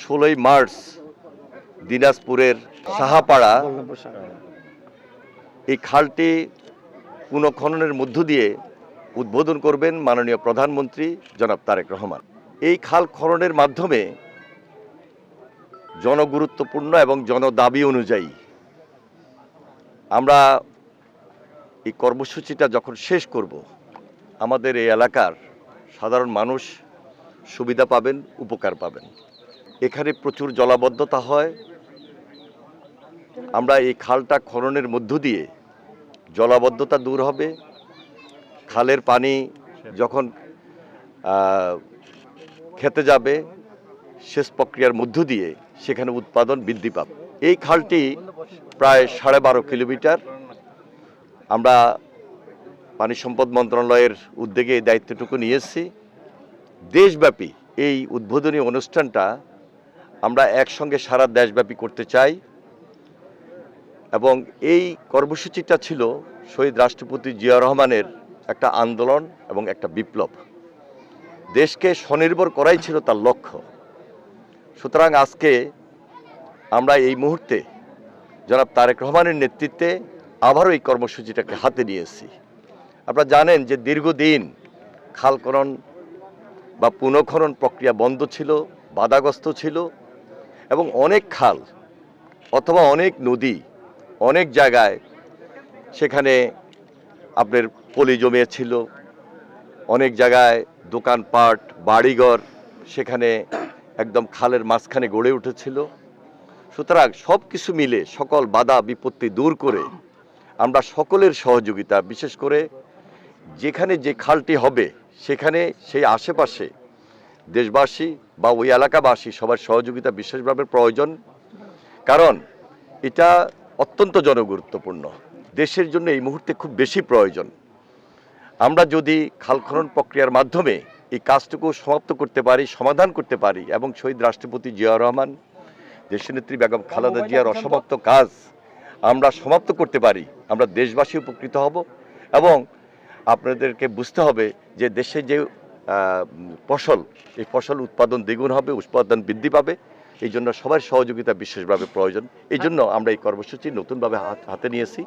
16ই March দিনাজপুরের সাহাপাড়া এই খালটি পুনঃখননের মধ্য দিয়ে উদ্বোধন করবেন মাননীয় প্রধানমন্ত্রী জনাব তারেক রহমান। এই খাল খননের মাধ্যমে জনগুরুত্বপূর্ণ এবং জনদাবি অনুযায়ী আমরা এই কর্মসূচিটা যখন শেষ করব, আমাদের এই এলাকার সাধারণ মানুষ সুবিধা পাবেন, উপকার পাবেন। এখানে প্রচুর জলাবদ্ধতা হয়। আমরা এই খালটা খননের মধ্য দিয়ে জলাবদ্ধতা দূর হবে। খালের পানি যখন খেতে যাবে, সেচ প্রক্রিয়ার মধ্য দিয়ে সেখানে উৎপাদন বৃদ্ধি পাবে। এই খালটি প্রায় 12.5 কিলোমিটার। আমরা পানি সম্পদ মন্ত্রণালয়ের উদ্যোগে এই দায়িত্বটুকু নিয়েছি। দেশব্যাপী এই উদ্বোধনী অনুষ্ঠানটা আমরা একসঙ্গে সারা দেশব্যাপী করতে চাই এবং এই কর্মসূচিটা ছিল শহীদ রাষ্ট্রপতি জিয়া রহমানের একটা আন্দোলন এবং একটা বিপ্লব। দেশকে স্বনির্ভর করাই ছিল তার লক্ষ্য। সুতরাং আজকে আমরা এই মুহূর্তে জনাব তারেক রহমানের নেতৃত্বে আবারও এই কর্মসূচিটাকে হাতে নিয়েছি। আপনারা জানেন যে দীর্ঘদিন খাল খনন বা পুনঃখনন প্রক্রিয়া বন্ধ ছিল, বাধাগ্রস্ত ছিল এবং অনেক খাল অথবা অনেক নদী অনেক জায়গায় সেখানে আপনার পলি জমিয়েছিল, অনেক জায়গায় দোকানপাট বাড়িঘর সেখানে একদম খালের মাঝখানে গড়ে উঠেছিল। সুতরাং সব কিছু মিলে সকল বাধা বিপত্তি দূর করে আমরা সকলের সহযোগিতা, বিশেষ করে যেখানে যে খালটি হবে সেখানে সেই আশেপাশে দেশবাসী বা ওই এলাকাবাসী সবার সহযোগিতা বিশেষভাবে প্রয়োজন, কারণ এটা অত্যন্ত জনগুরুত্বপূর্ণ। দেশের জন্য এই মুহূর্তে খুব বেশি প্রয়োজন। আমরা যদি খাল খনন প্রক্রিয়ার মাধ্যমে এই কাজটুকু সমাপ্ত করতে পারি, সমাধান করতে পারি এবং শহীদ রাষ্ট্রপতি জিয়া রহমান, দেশনেত্রী বেগম খালেদা জিয়ার অসমাপ্ত কাজ আমরা সমাপ্ত করতে পারি, আমরা দেশবাসী উপকৃত হব। এবং আপনাদেরকে বুঝতে হবে যে দেশে যে ফসল, এই ফসল উৎপাদন দ্বিগুণ হবে, উৎপাদন বৃদ্ধি পাবে। এই জন্য সবার সহযোগিতা বিশেষভাবে প্রয়োজন। এই জন্য আমরা এই কর্মসূচি নতুনভাবে হাতে নিয়েছি।